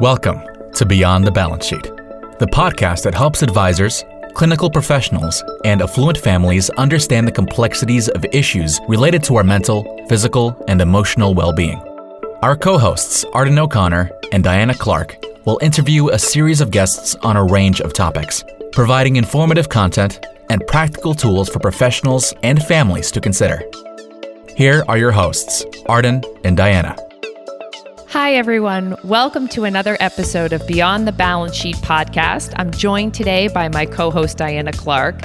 Welcome to Beyond the Balance Sheet, the podcast that helps advisors, clinical professionals, and affluent families understand the complexities of issues related to our mental, physical, and emotional well-being. Our co-hosts, Arden O'Connor and Diana Clark, will interview a series of guests on a range of topics, providing informative content and practical tools for professionals and families to consider. Here are your hosts, Arden and Diana. Hi, everyone. Welcome to another episode of Beyond the Balance Sheet podcast. I'm joined today by my co-host, Diana Clark,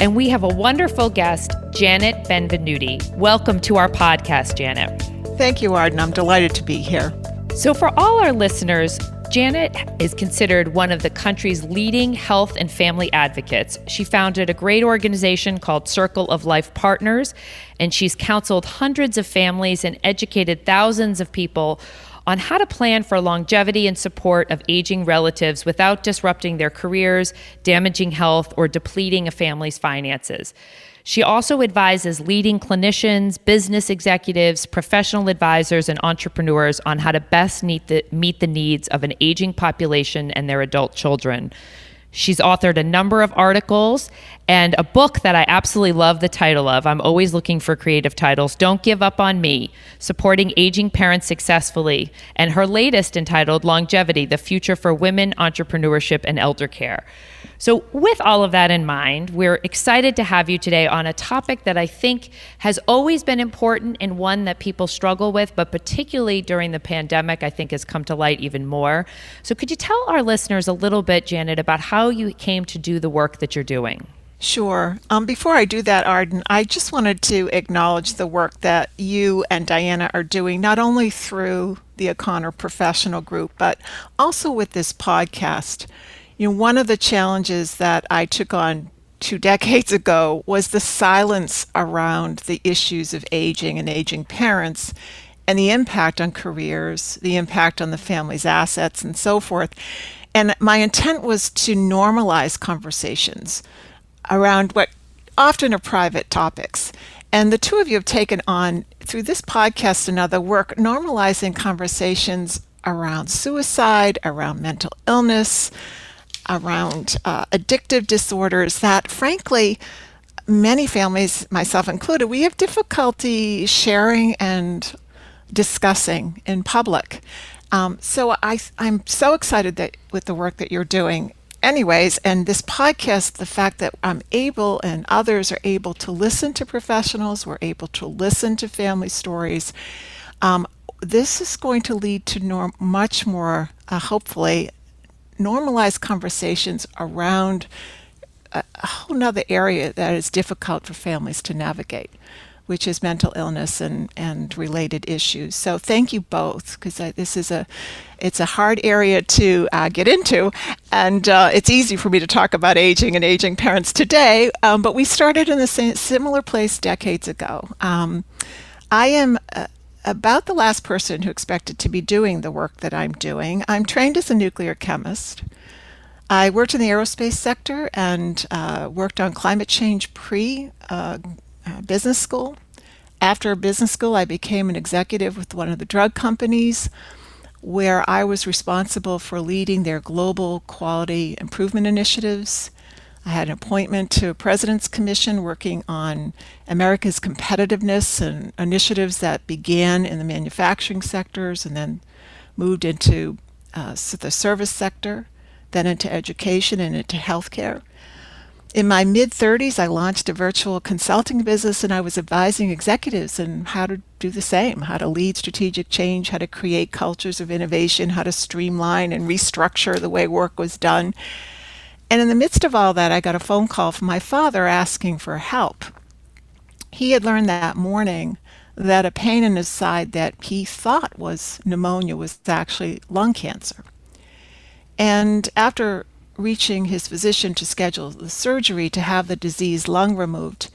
and we have a wonderful guest, Janet Benvenuti. Welcome to our podcast, Janet. Thank you, Arden. I'm delighted to be here. So for all our listeners, Janet is considered one of the country's leading health and family advocates. She founded a great organization called Circle of Life Partners, and she's counseled hundreds of families and educated thousands of people on how to plan for longevity and support of aging relatives without disrupting their careers, damaging health, or depleting a family's finances. She also advises leading clinicians, business executives, professional advisors, and entrepreneurs on how to best meet the needs of an aging population and their adult children. She's authored a number of articles and a book that I absolutely love the title of. I'm always looking for creative titles. Don't Give Up on Me, Supporting Aging Parents Successfully, and her latest entitled Longevity, The Future for Women, Entrepreneurship, and Elder Care. So with all of that in mind, we're excited to have you today on a topic that I think has always been important and one that people struggle with, but particularly during the pandemic, I think has come to light even more. So could you tell our listeners a little bit, Janet, about how you came to do the work that you're doing? Sure. Before I do that, Arden, I just wanted to acknowledge the work that you and Diana are doing, not only through the O'Connor Professional Group, but also with this podcast. You know, one of the challenges that I took on 2 decades ago was the silence around the issues of aging and aging parents and the impact on careers, the impact on the family's assets, and so forth. And my intent was to normalize conversations around what often are private topics. And the two of you have taken on, through this podcast and other work, normalizing conversations around suicide, around mental illness, around addictive disorders that, frankly, many families, myself included, we have difficulty sharing and discussing in public. So I'm so excited that with the work that you're doing anyways, and this podcast, the fact that I'm able and others are able to listen to professionals, we're able to listen to family stories. This is going to lead to much more, hopefully, normalized conversations around a whole nother area that is difficult for families to navigate, which is mental illness and related issues. So thank you both, because it's a hard area to get into, and it's easy for me to talk about aging and aging parents today, but we started in the similar place decades ago. I am about the last person who expected to be doing the work that I'm doing. I'm trained as a nuclear chemist. I worked in the aerospace sector and worked on climate change pre-business school. After business school, I became an executive with one of the drug companies, where I was responsible for leading their global quality improvement initiatives. I had an appointment to a President's Commission working on America's competitiveness and initiatives that began in the manufacturing sectors and then moved into the service sector, then into education and into healthcare. In my mid-30s, I launched a virtual consulting business, and I was advising executives on how to do the same, how to lead strategic change, how to create cultures of innovation, how to streamline and restructure the way work was done. And in the midst of all that, I got a phone call from my father asking for help. He had learned that morning that a pain in his side that he thought was pneumonia was actually lung cancer. And after reaching his physician to schedule the surgery to have the diseased lung removed,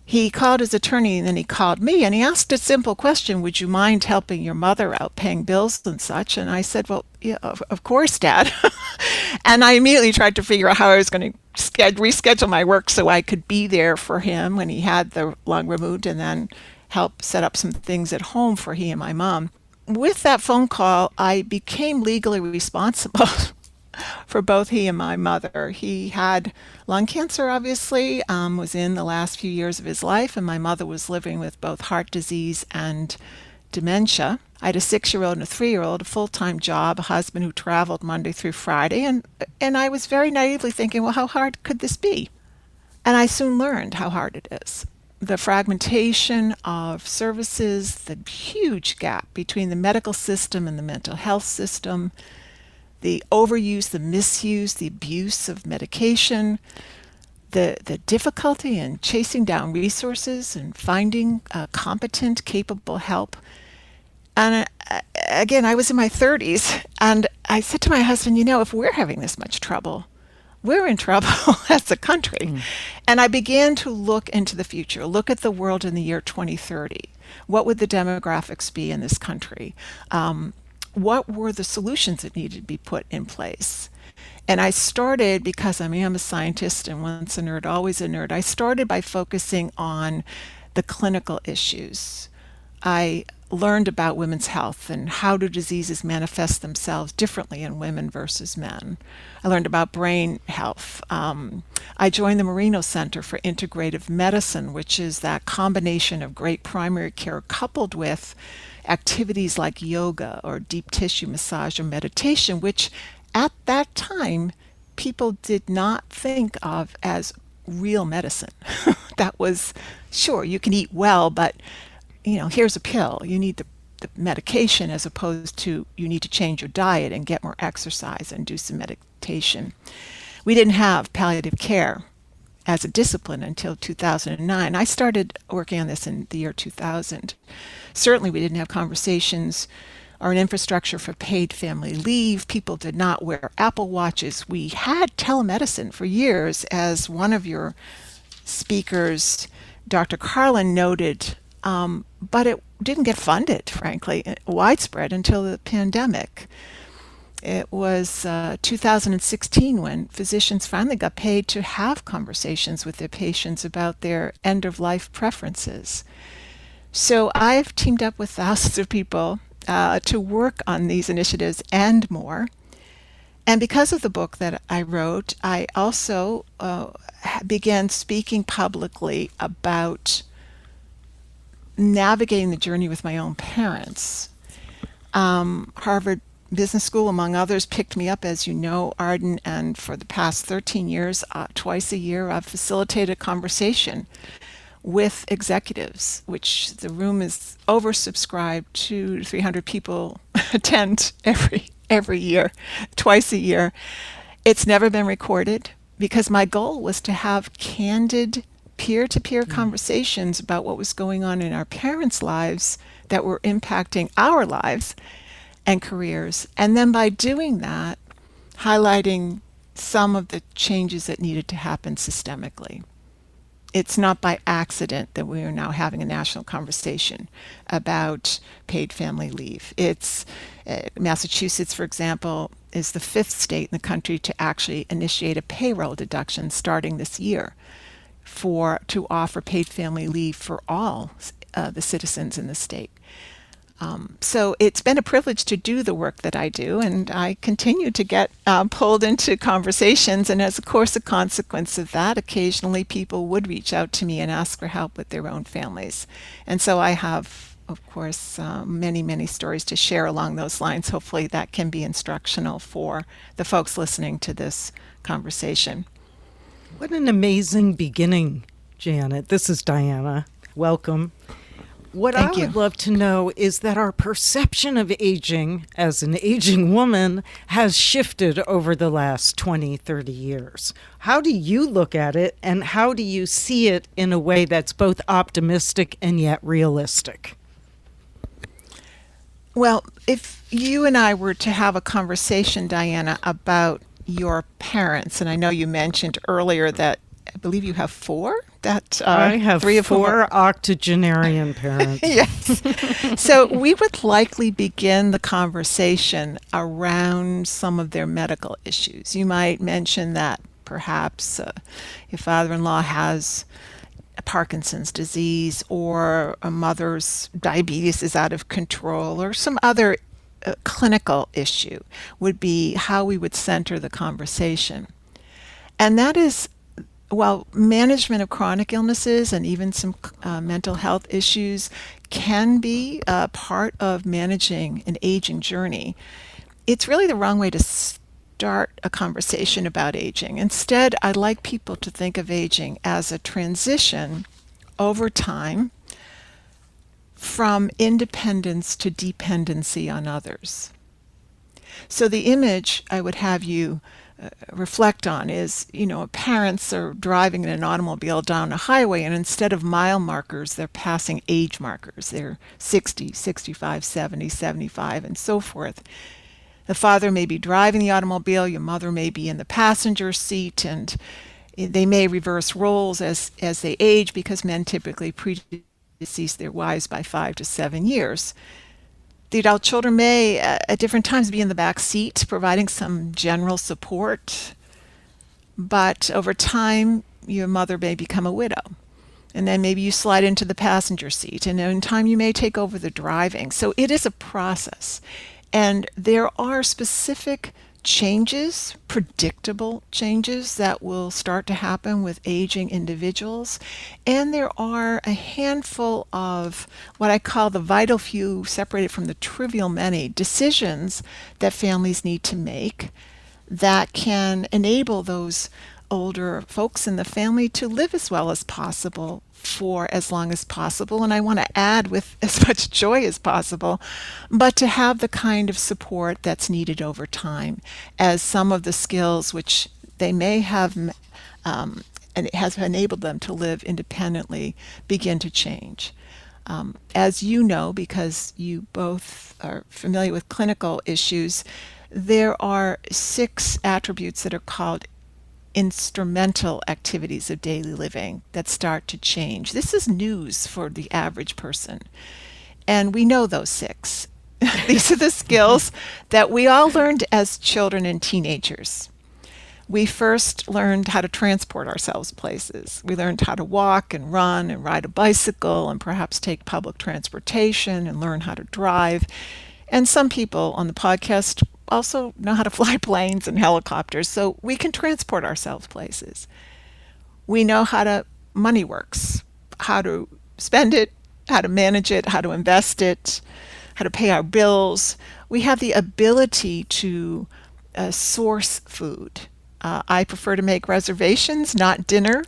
he called his attorney, and then he called me, and he asked a simple question: would you mind helping your mother out, paying bills and such? And I said, well, yeah, of course, Dad. And I immediately tried to figure out how I was going to reschedule my work so I could be there for him when he had the lung removed, and then help set up some things at home for he and my mom. with that phone call, I became legally responsible for both he and my mother. He had lung cancer, obviously, was in the last few years of his life, and my mother was living with both heart disease and dementia. I had a 6-year-old and a 3-year-old, a full-time job, a husband who traveled Monday through Friday, and I was very naively thinking, well, how hard could this be? And I soon learned how hard it is. The fragmentation of services, the huge gap between the medical system and the mental health system, the overuse, the misuse, the abuse of medication, the difficulty in chasing down resources and finding competent, capable help. And again, I was in my 30s, and I said to my husband, if we're having this much trouble, we're in trouble as a country. And I began to look into the future, look at the world in the year 2030. What would the demographics be in this country? What were the solutions that needed to be put in place? And I started, because I am a scientist and once a nerd, always a nerd, I started by focusing on the clinical issues. I learned about women's health and how do diseases manifest themselves differently in women versus men. I learned about brain health. I joined the Marino Center for Integrative Medicine, which is that combination of great primary care coupled with activities like yoga or deep tissue massage or meditation, which at that time people did not think of as real medicine. That was, sure, you can eat well, but here's a pill. You need the medication, as opposed to you need to change your diet and get more exercise and do some meditation. We didn't have palliative care as a discipline until 2009. I started working on this in the year 2000. Certainly we didn't have conversations or an infrastructure for paid family leave. People did not wear Apple Watches. We had telemedicine for years, as one of your speakers, Dr. Carlin, noted, but it didn't get funded, frankly, widespread until the pandemic. It was 2016 when physicians finally got paid to have conversations with their patients about their end-of-life preferences. So I've teamed up with thousands of people to work on these initiatives and more. And because of the book that I wrote, I also began speaking publicly about navigating the journey with my own parents. Harvard Business School, among others, picked me up, as you know, Arden, and for the past 13 years, twice a year, I've facilitated a conversation with executives, which the room is oversubscribed. 200 to 300 people attend every year, twice a year. It's never been recorded, because my goal was to have candid peer-to-peer conversations about what was going on in our parents' lives that were impacting our lives and careers. And then by doing that, highlighting some of the changes that needed to happen systemically. It's not by accident that we are now having a national conversation about paid family leave. It's Massachusetts, for example, is the 5th state in the country to actually initiate a payroll deduction starting this year to offer paid family leave for all the citizens in the state. So it's been a privilege to do the work that I do, and I continue to get pulled into conversations. And as, of course, a consequence of that, occasionally people would reach out to me and ask for help with their own families. And so I have, of course, many, many stories to share along those lines. Hopefully that can be instructional for the folks listening to this conversation. What an amazing beginning, Janet. This is Diana. Welcome. What I would love to know is that our perception of aging as an aging woman has shifted over the last 20, 30 years. How do you look at it, and how do you see it in a way that's both optimistic and yet realistic? Well, if you and I were to have a conversation, Diana, about your parents, and I know you mentioned earlier that I believe you have 4. I have 4 octogenarian parents. Yes. So we would likely begin the conversation around some of their medical issues. You might mention that perhaps your father-in-law has Parkinson's disease, or a mother's diabetes is out of control, or some other clinical issue, would be how we would center the conversation. And that is, while management of chronic illnesses and even some mental health issues can be part of managing an aging journey, it's really the wrong way to start a conversation about aging. Instead, I like people to think of aging as a transition over time from independence to dependency on others. So the image I would have you reflect on is, parents are driving in an automobile down a highway, and instead of mile markers, they're passing age markers. They're 60, 65, 70, 75, and so forth. The father may be driving the automobile, your mother may be in the passenger seat, and they may reverse roles as they age, because men typically predecease their wives by 5 to 7 years. The adult children may, at different times, be in the back seat, providing some general support. But over time, your mother may become a widow. And then maybe you slide into the passenger seat. And in time, you may take over the driving. So it is a process. And there are specific changes, predictable changes, that will start to happen with aging individuals. And there are a handful of what I call the vital few, separated from the trivial many, decisions that families need to make that can enable those older folks in the family to live as well as possible for as long as possible. And I want to add, with as much joy as possible, but to have the kind of support that's needed over time, as some of the skills which they may have and it has enabled them to live independently begin to change. As you know, because you both are familiar with clinical issues, there are 6 attributes that are called instrumental activities of daily living that start to change. This is news for the average person. And we know those 6. These are the skills that we all learned as children and teenagers. We first learned how to transport ourselves places. We learned how to walk and run and ride a bicycle and perhaps take public transportation and learn how to drive. And some people on the podcast also know how to fly planes and helicopters, so we can transport ourselves places. We know how money works, how to spend it, how to manage it, how to invest it, how to pay our bills. We have the ability to source food. I prefer to make reservations, not dinner.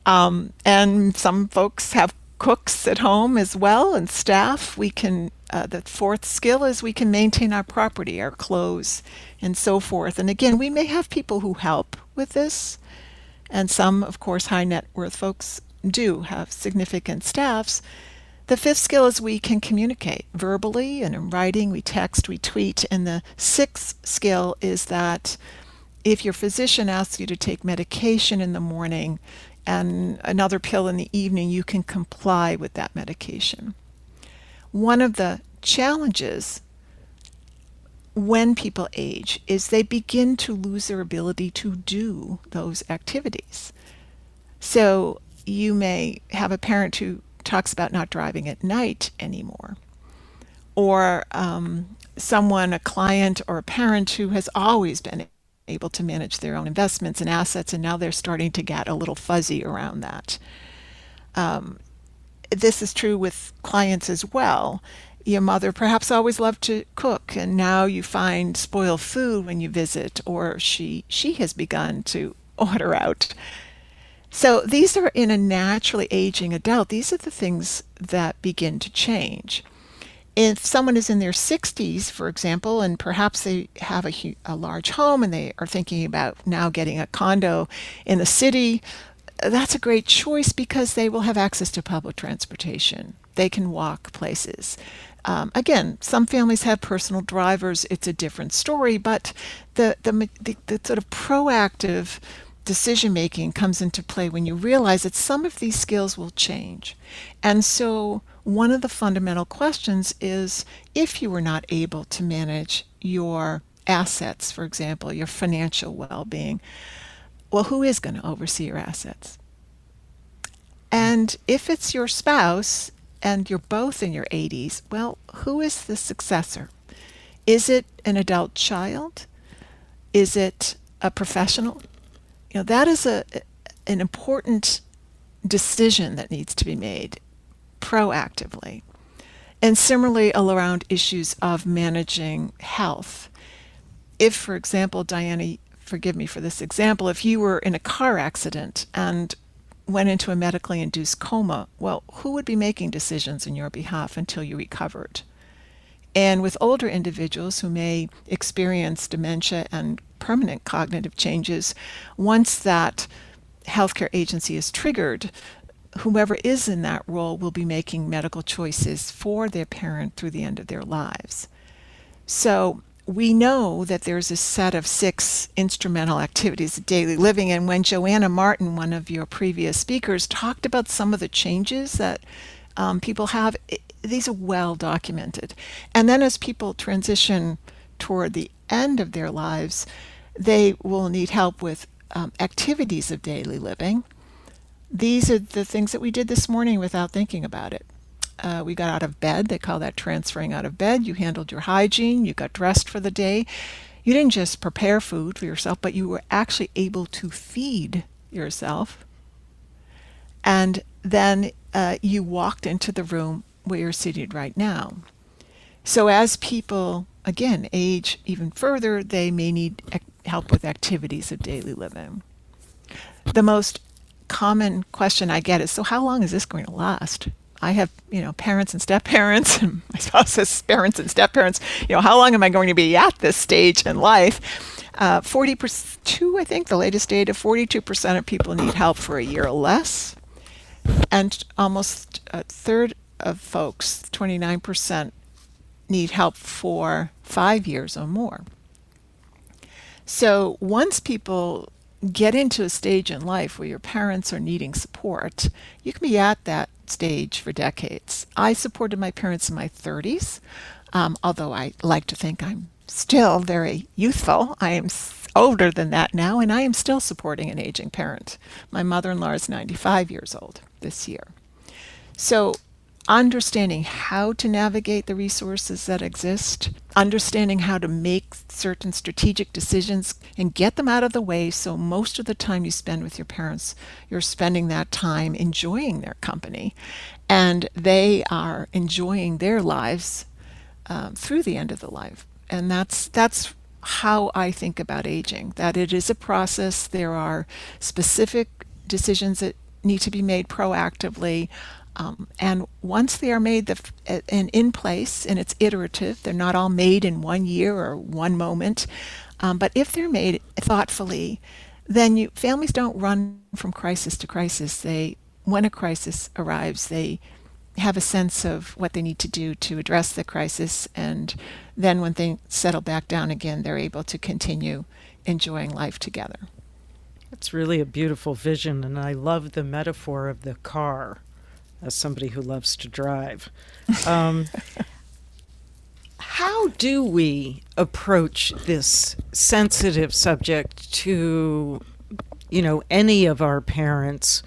And some folks have cooks at home as well, and staff. We can, the 4th skill is we can maintain our property, our clothes, and so forth. And again, we may have people who help with this. And some, of course, high net worth folks do have significant staffs. The 5th skill is we can communicate verbally and in writing. We text, we tweet. And the 6th skill is that if your physician asks you to take medication in the morning and another pill in the evening, you can comply with that medication. One of the challenges when people age is they begin to lose their ability to do those activities. So you may have a parent who talks about not driving at night anymore, or a client or a parent who has always been able to manage their own investments and assets, and now they're starting to get a little fuzzy around that. This is true with clients as well. Your mother perhaps always loved to cook, and now you find spoiled food when you visit, or she has begun to order out. So these are, in a naturally aging adult, these are the things that begin to change. If someone is in their 60s, for example, and perhaps they have a large home and they are thinking about now getting a condo in the city, that's a great choice because they will have access to public transportation. They can walk places. Again, some families have personal drivers. It's a different story, but the sort of proactive decision-making comes into play when you realize that some of these skills will change. And so one of the fundamental questions is, if you were not able to manage your assets, for example, your financial well-being, well, who is going to oversee your assets? And if it's your spouse and you're both in your 80s, well, who is the successor? Is it an adult child? Is it a professional? That is an important decision that needs to be made proactively. And similarly around issues of managing health. If, for example, Diana, forgive me for this example, if you were in a car accident and went into a medically induced coma, well, who would be making decisions on your behalf until you recovered? And with older individuals who may experience dementia and permanent cognitive changes, once that healthcare agency is triggered, whomever is in that role will be making medical choices for their parent through the end of their lives. So we know that there's a set of 6 instrumental activities of daily living. And when Joanna Martin, one of your previous speakers, talked about some of the changes that people have, these are well documented. And then as people transition toward the end of their lives, they will need help with activities of daily living. These are the things that we did this morning without thinking about it. We got out of bed. They call that transferring out of bed. You handled your hygiene. You got dressed for the day. You didn't just prepare food for yourself, but you were actually able to feed yourself. And then you walked into the room where you're seated right now. So as people, again, age even further, they may need help with activities of daily living. The most common question I get is, so how long is this going to last? I have, parents and step-parents, and my spouse has parents and step-parents. How long am I going to be at this stage in life? 42, I think, the latest data, 42% of people need help for a year or less. And almost a third of folks, 29%, need help for 5 years or more. So once people get into a stage in life where your parents are needing support, you can be at that stage for decades. I supported my parents in my 30s, although I like to think I'm still very youthful. I am older than that now, and I am still supporting an aging parent. My mother-in-law is 95 years old this year. So understanding how to navigate the resources that exist, understanding how to make certain strategic decisions and get them out of the way, so most of the time you spend with your parents, you're spending that time enjoying their company, and they are enjoying their lives through the end of the life. And that's how I think about aging, that it is a process. There are specific decisions that need to be made proactively. And once they are made and in place, and it's iterative, they're not all made in 1 year or one moment, but if they're made thoughtfully, then families don't run from crisis to crisis. When a crisis arrives, they have a sense of what they need to do to address the crisis, and then when they settle back down again, they're able to continue enjoying life together. It's really a beautiful vision, and I love the metaphor of the car. As somebody who loves to drive. How do we approach this sensitive subject to, any of our parents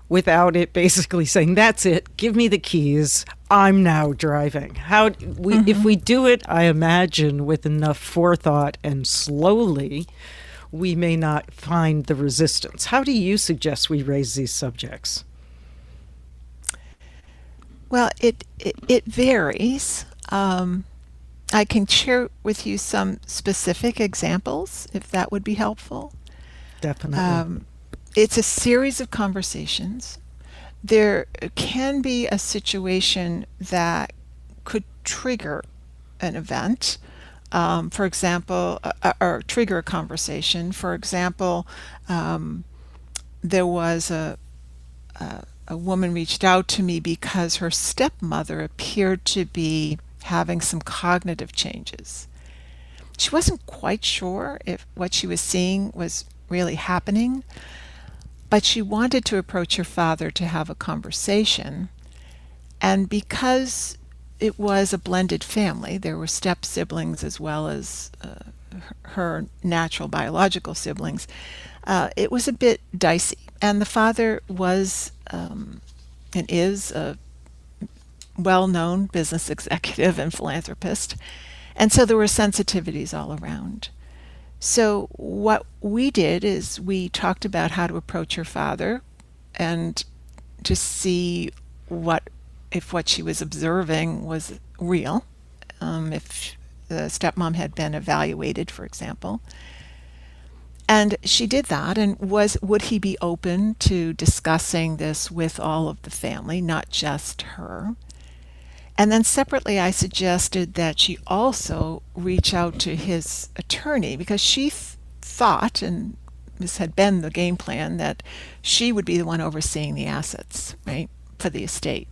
without it basically saying, that's it, give me the keys, I'm now driving? If we do it, I imagine, with enough forethought and slowly, we may not find the resistance. How do you suggest we raise these subjects? Well, it varies. I can share with you some specific examples, if that would be helpful. Definitely. It's a series of conversations. There can be a situation that could trigger an event, for example, or trigger a conversation. For example, there was a woman reached out to me because her stepmother appeared to be having some cognitive changes. She wasn't quite sure if what she was seeing was really happening, but she wanted to approach her father to have a conversation. And because it was a blended family, there were step siblings as well as her natural biological siblings, it was a bit dicey. And the father was and is a well-known business executive and philanthropist. And so there were sensitivities all around. So what we did is we talked about how to approach her father and to see if what she was observing was real, if the stepmom had been evaluated, for example. And she did that, and would he be open to discussing this with all of the family, not just her? And then separately, I suggested that she also reach out to his attorney, because she thought, and this had been the game plan, that she would be the one overseeing the assets, right, for the estate.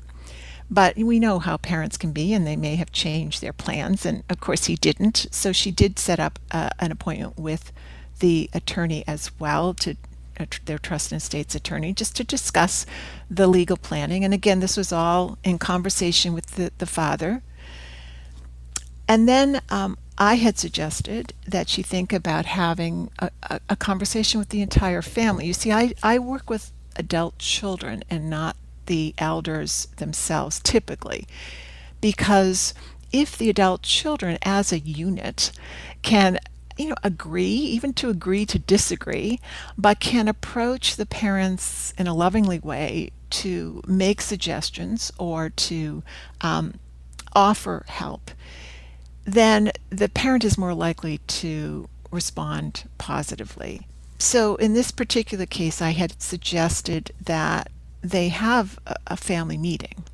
But we know how parents can be, and they may have changed their plans. And of course, he didn't. So she did set up an appointment with the attorney as well, to their trust and estates attorney, just to discuss the legal planning. And again, this was all in conversation with the father. And then I had suggested that she think about having a conversation with the entire family. You see, I work with adult children and not the elders themselves typically, because if the adult children as a unit can agree, even to agree to disagree, but can approach the parents in a lovingly way to make suggestions or to offer help, then the parent is more likely to respond positively. So in this particular case, I had suggested that they have a family meeting.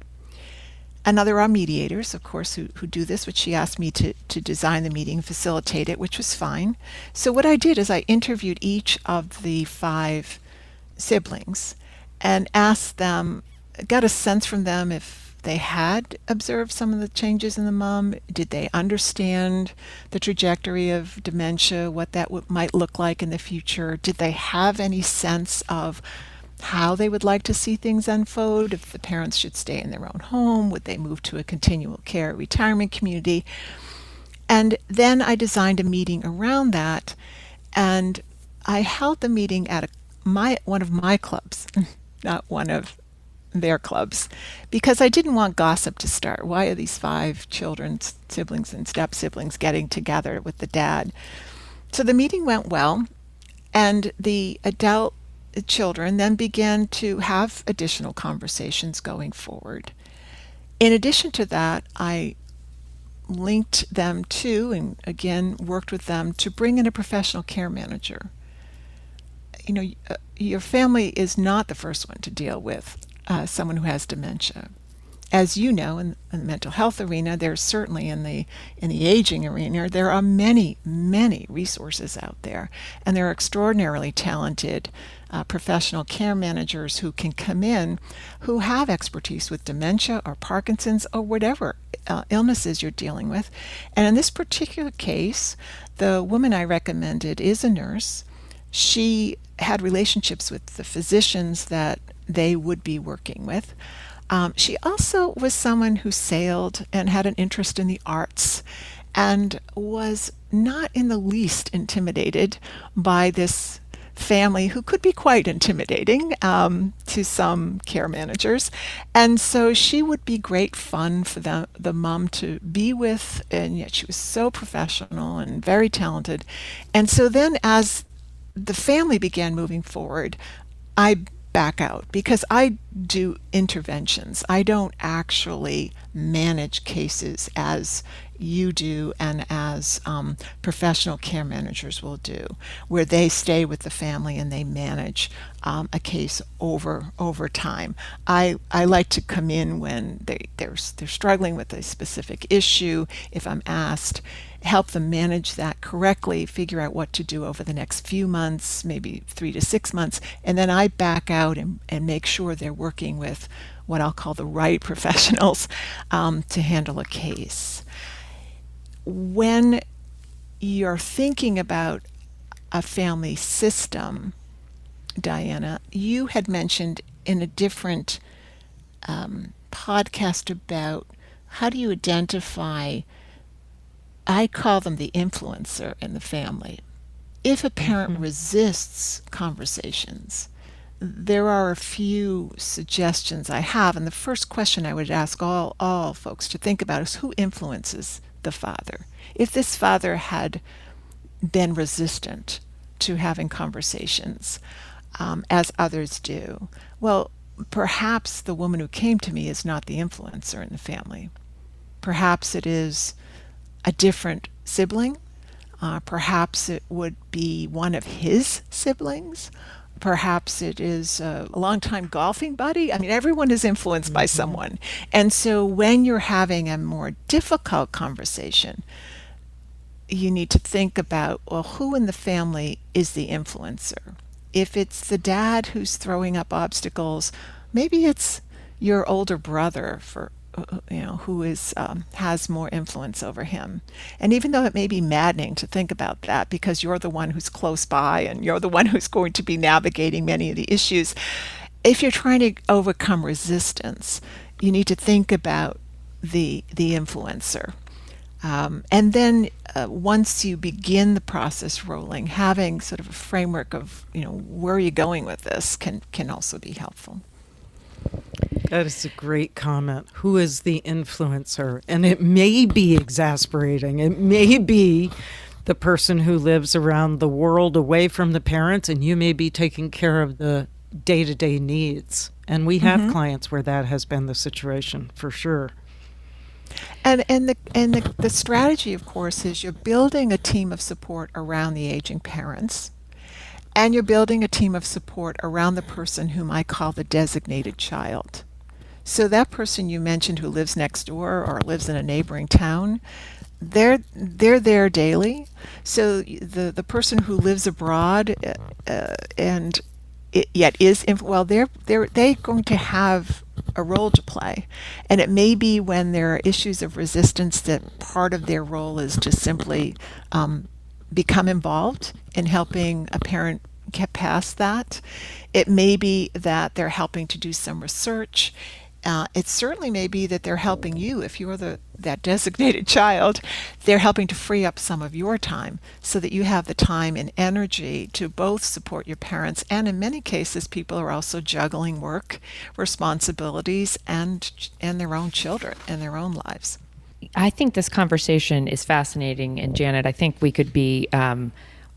And now there are mediators, of course, who do this, which she asked me to design the meeting, facilitate it, which was fine. So what I did is I interviewed each of the 5 siblings and asked them, got a sense from them if they had observed some of the changes in the mom. Did they understand the trajectory of dementia, what that might look like in the future? Did they have any sense of how they would like to see things unfold? If the parents should stay in their own home, would they move to a continual care retirement community? And then I designed a meeting around that, and I held the meeting at one of my clubs, not one of their clubs, because I didn't want gossip to start. Why are these 5 children, siblings and step siblings, getting together with the dad? So the meeting went well, and the adult children then began to have additional conversations going forward. In addition to that, I linked them to, and again worked with them to bring in a professional care manager. Your family is not the first one to deal with someone who has dementia. As you know, in the mental health arena, there's certainly in the aging arena, there are many, many resources out there, and there are extraordinarily talented professional care managers who can come in, who have expertise with dementia or Parkinson's or whatever illnesses you're dealing with. And in this particular case, the woman I recommended is a nurse. She had relationships with the physicians that they would be working with. She also was someone who sailed and had an interest in the arts, and was not in the least intimidated by this family, who could be quite intimidating to some care managers. And so she would be great fun for the mom to be with, and yet she was so professional and very talented. And so then as the family began moving forward, I back out, because I do interventions. I don't actually manage cases as you do and as professional care managers will do, where they stay with the family and they manage a case over time. I like to come in when they're struggling with a specific issue. If I'm asked, help them manage that correctly, figure out what to do over the next few months, maybe 3 to 6 months, and then I back out and make sure they're working with what I'll call the right professionals to handle a case. When you're thinking about a family system, Diana, you had mentioned in a different podcast about how do you identify, I call them the influencer in the family. If a parent resists conversations, there are a few suggestions I have. And the first question I would ask all folks to think about is who influences the father? If this father had been resistant to having conversations, as others do, well, perhaps the woman who came to me is not the influencer in the family. Perhaps it is a different sibling. Perhaps it would be one of his siblings. Perhaps it is a longtime golfing buddy. I mean, everyone is influenced by someone. And so when you're having a more difficult conversation, you need to think about, well, who in the family is the influencer? If it's the dad who's throwing up obstacles, maybe it's your older brother who has more influence over him. And even though it may be maddening to think about that because you're the one who's close by and you're the one who's going to be navigating many of the issues, if you're trying to overcome resistance, you need to think about the influencer. And then once you begin the process rolling, having sort of a framework of, where are you going with this can also be helpful. That is a great comment. Who is the influencer? And it may be exasperating. It may be the person who lives around the world away from the parents, and you may be taking care of the day-to-day needs. And we have clients where that has been the situation, for sure. And the strategy, of course, is you're building a team of support around the aging parents, and you're building a team of support around the person whom I call the designated child. So that person you mentioned who lives next door or lives in a neighboring town, they're there daily. So the person who lives abroad and yet is they're going to have a role to play, and it may be when there are issues of resistance that part of their role is to simply become involved in helping a parent get past that. It may be that they're helping to do some research. It certainly may be that they're helping you if you're that designated child. They're helping to free up some of your time so that you have the time and energy to both support your parents, and in many cases people are also juggling work, responsibilities, and their own children and their own lives. I think this conversation is fascinating, and Janet, I think we could be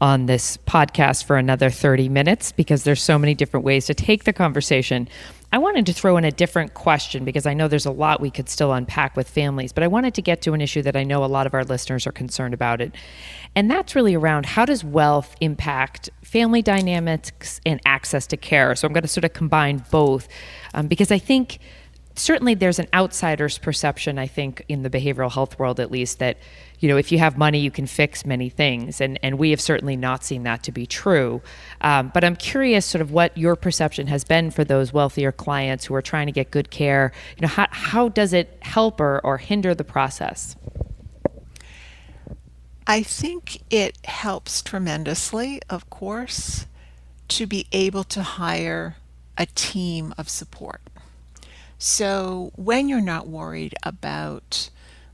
on this podcast for another 30 minutes because there's so many different ways to take the conversation. I wanted to throw in a different question because I know there's a lot we could still unpack with families, but I wanted to get to an issue that I know a lot of our listeners are concerned about it. And that's really around how does wealth impact family dynamics and access to care? So I'm going to sort of combine both because I think certainly there's an outsider's perception, I think, in the behavioral health world at least, that, if you have money, you can fix many things. And we have certainly not seen that to be true. But I'm curious sort of what your perception has been for those wealthier clients who are trying to get good care. How does it help or hinder the process? I think it helps tremendously, of course, to be able to hire a team of support. So when you're not worried about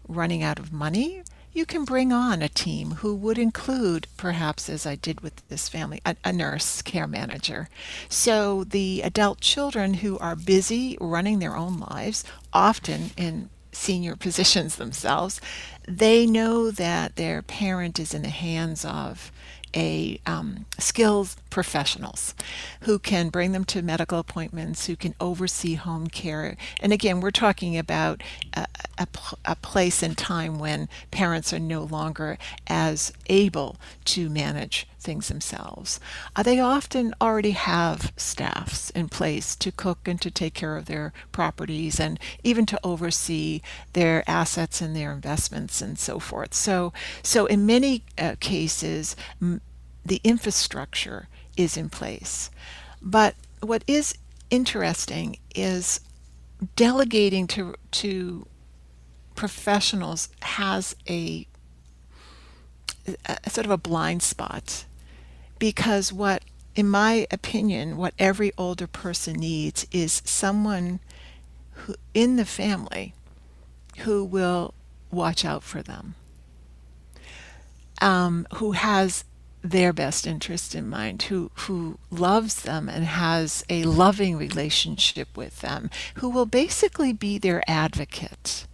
running out of money, you can bring on a team who would include, perhaps as I did with this family, a nurse care manager. So the adult children who are busy running their own lives, often in senior positions themselves, they know that their parent is in the hands of skilled professionals who can bring them to medical appointments, who can oversee home care. And again, we're talking about a place and time when parents are no longer as able to manage things themselves. They often already have staffs in place to cook and to take care of their properties and even to oversee their assets and their investments and so forth. So in many cases, the infrastructure is in place. But what is interesting is delegating to professionals has a sort of a blind spot, because in my opinion, what every older person needs is someone who in the family who will watch out for them, who has their best interest in mind, who loves them and has a loving relationship with them, who will basically be their advocate,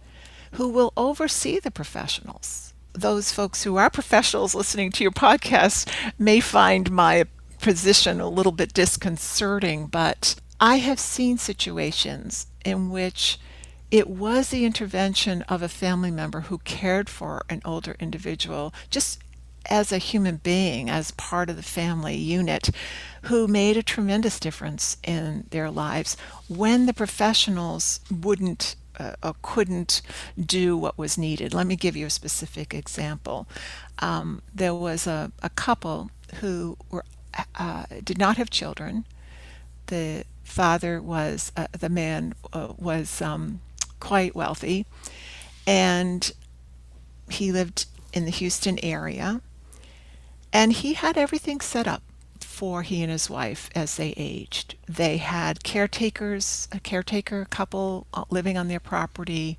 who will oversee the professionals. Those folks who are professionals listening to your podcast may find my position a little bit disconcerting, but I have seen situations in which it was the intervention of a family member who cared for an older individual, just as a human being, as part of the family unit, who made a tremendous difference in their lives when the professionals wouldn't or couldn't do what was needed. Let me give you a specific example. There was a couple who did not have children. The father was, the man was quite wealthy, and he lived in the Houston area, and he had everything set up for he and his wife as they aged. They had caretakers, a caretaker couple living on their property.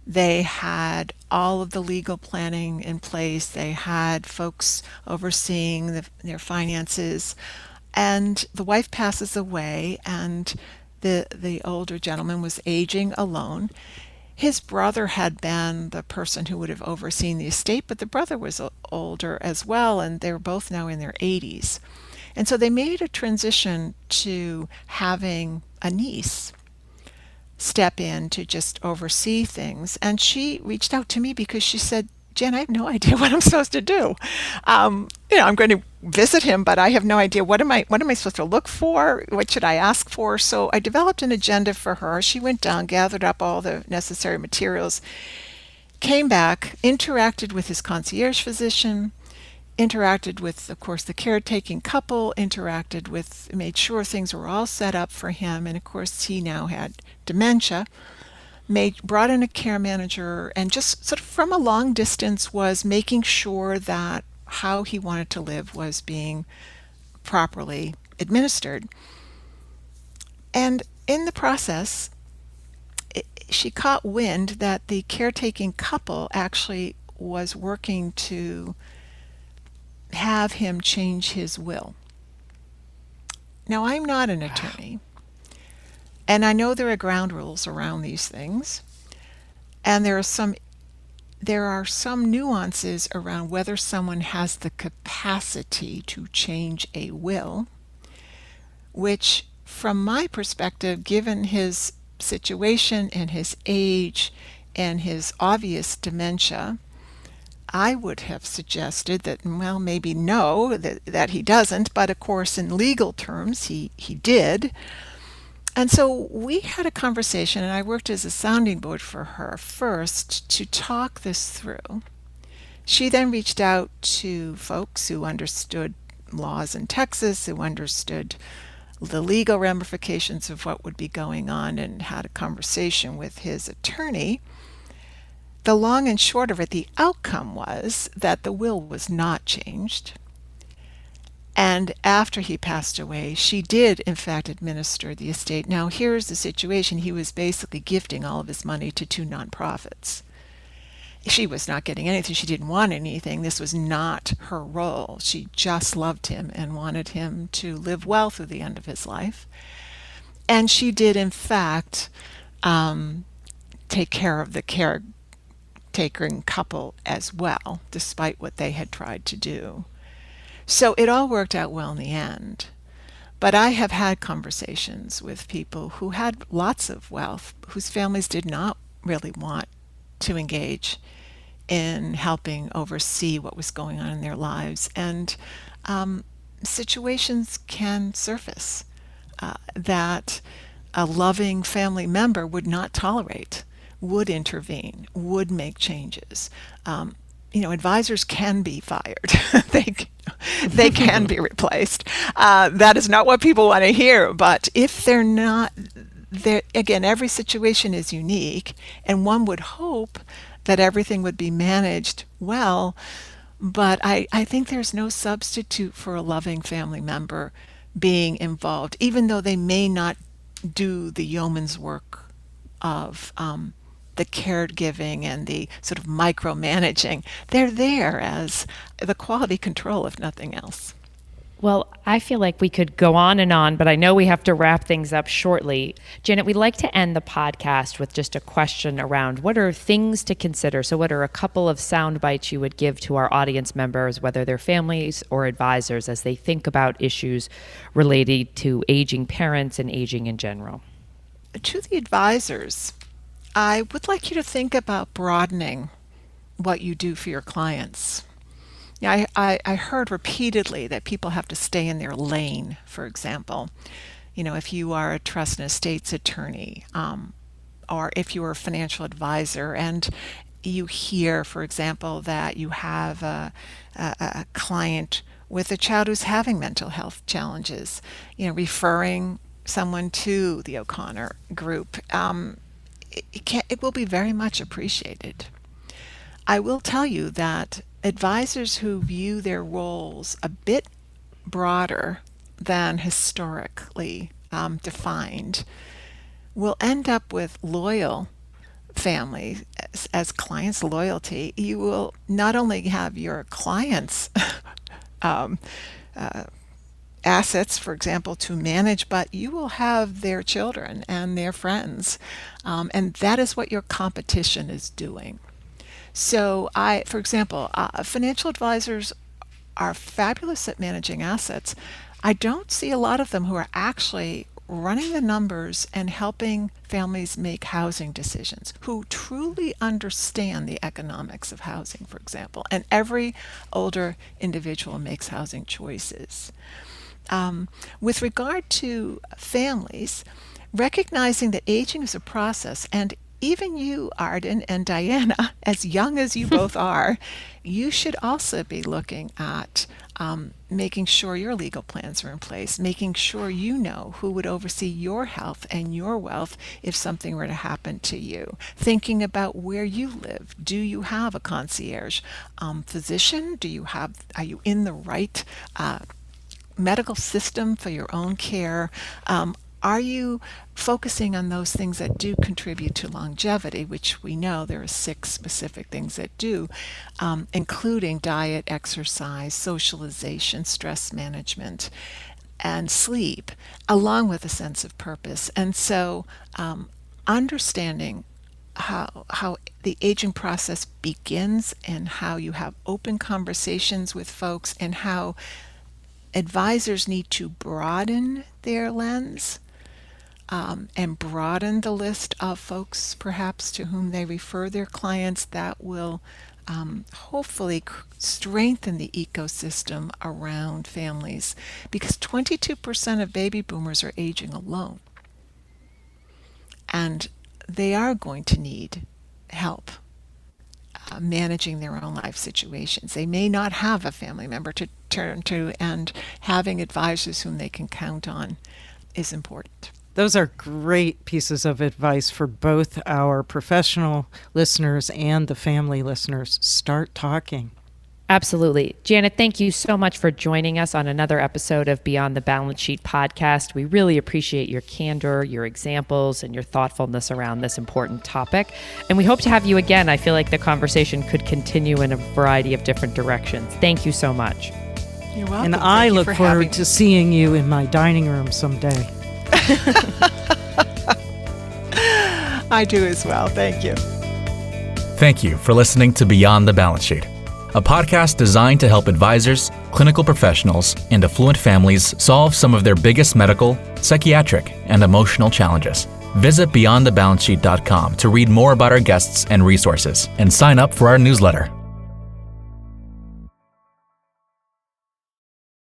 They had all of the legal planning in place. They had folks overseeing their finances. And the wife passes away, and the older gentleman was aging alone. His brother had been the person who would have overseen the estate, but the brother was older as well, and they were both now in their 80s. And so they made a transition to having a niece step in to just oversee things. And she reached out to me because she said, Jen, I have no idea what I'm supposed to do. I'm going to visit him, but I have no idea what am I supposed to look for? What should I ask for? So I developed an agenda for her. She went down, gathered up all the necessary materials, came back, interacted with his concierge physician, interacted with, of course, the caretaking couple, made sure things were all set up for him. And of course, he now had dementia. Brought in a care manager, and just sort of from a long distance was making sure that how he wanted to live was being properly administered. And in the process, she caught wind that the caretaking couple actually was working to have him change his will. Now, I'm not an attorney, and I know there are ground rules around these things, and there are some nuances around whether someone has the capacity to change a will, which, from my perspective, given his situation and his age and his obvious dementia, I would have suggested that, well, maybe no, that he doesn't, but of course in legal terms he did. And so we had a conversation, and I worked as a sounding board for her first to talk this through. She then reached out to folks who understood laws in Texas, who understood the legal ramifications of what would be going on, and had a conversation with his attorney. The long and short of it, the outcome was that the will was not changed. And after he passed away, she did, in fact, administer the estate. Now, here's the situation. He was basically gifting all of his money to 2 nonprofits. She was not getting anything. She didn't want anything. This was not her role. She just loved him and wanted him to live well through the end of his life. And she did, in fact, take care of the caretaking couple as well, despite what they had tried to do. So it all worked out well in the end. But I have had conversations with people who had lots of wealth, whose families did not really want to engage in helping oversee what was going on in their lives. And situations can surface that a loving family member would not tolerate, would intervene, would make changes. Advisors can be fired. They can be replaced. That is not what people want to hear. But if they're not, again, every situation is unique, and one would hope that everything would be managed well. But I think there's no substitute for a loving family member being involved, even though they may not do the yeoman's work of the caregiving and the sort of micromanaging. They're there as the quality control, if nothing else. Well, I feel like we could go on, but I know we have to wrap things up shortly. Janet, we'd like to end the podcast with just a question around what are things to consider? So what are a couple of sound bites you would give to our audience members, whether they're families or advisors, as they think about issues related to aging parents and aging in general? To the advisors, I would like you to think about broadening what you do for your clients. Yeah, I heard repeatedly that people have to stay in their lane, for example. If you are a trust and estates attorney, or if you are a financial advisor and you hear, for example, that you have a client with a child who's having mental health challenges, referring someone to the O'Connor group, it will be very much appreciated. I will tell you that advisors who view their roles a bit broader than historically defined will end up with loyal families as clients' loyalty. You will not only have your clients' assets, for example, to manage, but you will have their children and their friends. And that is what your competition is doing. So for example, financial advisors are fabulous at managing assets. I don't see a lot of them who are actually running the numbers and helping families make housing decisions, who truly understand the economics of housing, for example. And every older individual makes housing choices. With regard to families, recognizing that aging is a process, and even you, Arden, and Diana, as young as you both are, you should also be looking at making sure your legal plans are in place, making sure you know who would oversee your health and your wealth if something were to happen to you. Thinking about where you live. Do you have a concierge physician? Are you in the right medical system for your own care? Are you focusing on those things that do contribute to longevity, which we know there are 6 specific things that do, including diet, exercise, socialization, stress management, and sleep, along with a sense of purpose. And so understanding how the aging process begins and how you have open conversations with folks and how advisors need to broaden their lens and broaden the list of folks perhaps to whom they refer their clients. That will hopefully strengthen the ecosystem around families, because 22% of baby boomers are aging alone, and they are going to need help managing their own life situations. They may not have a family member to turn to, and having advisors whom they can count on is important. Those are great pieces of advice for both our professional listeners and the family listeners. Start talking. Absolutely. Janet, thank you so much for joining us on another episode of Beyond the Balance Sheet podcast. We really appreciate your candor, your examples, and your thoughtfulness around this important topic. And we hope to have you again. I feel like the conversation could continue in a variety of different directions. Thank you so much. You're welcome. And I look forward to seeing you in my dining room someday. I do as well. Thank you. Thank you for listening to Beyond the Balance Sheet, a podcast designed to help advisors, clinical professionals, and affluent families solve some of their biggest medical, psychiatric, and emotional challenges. Visit beyondthebalancesheet.com to read more about our guests and resources, and sign up for our newsletter.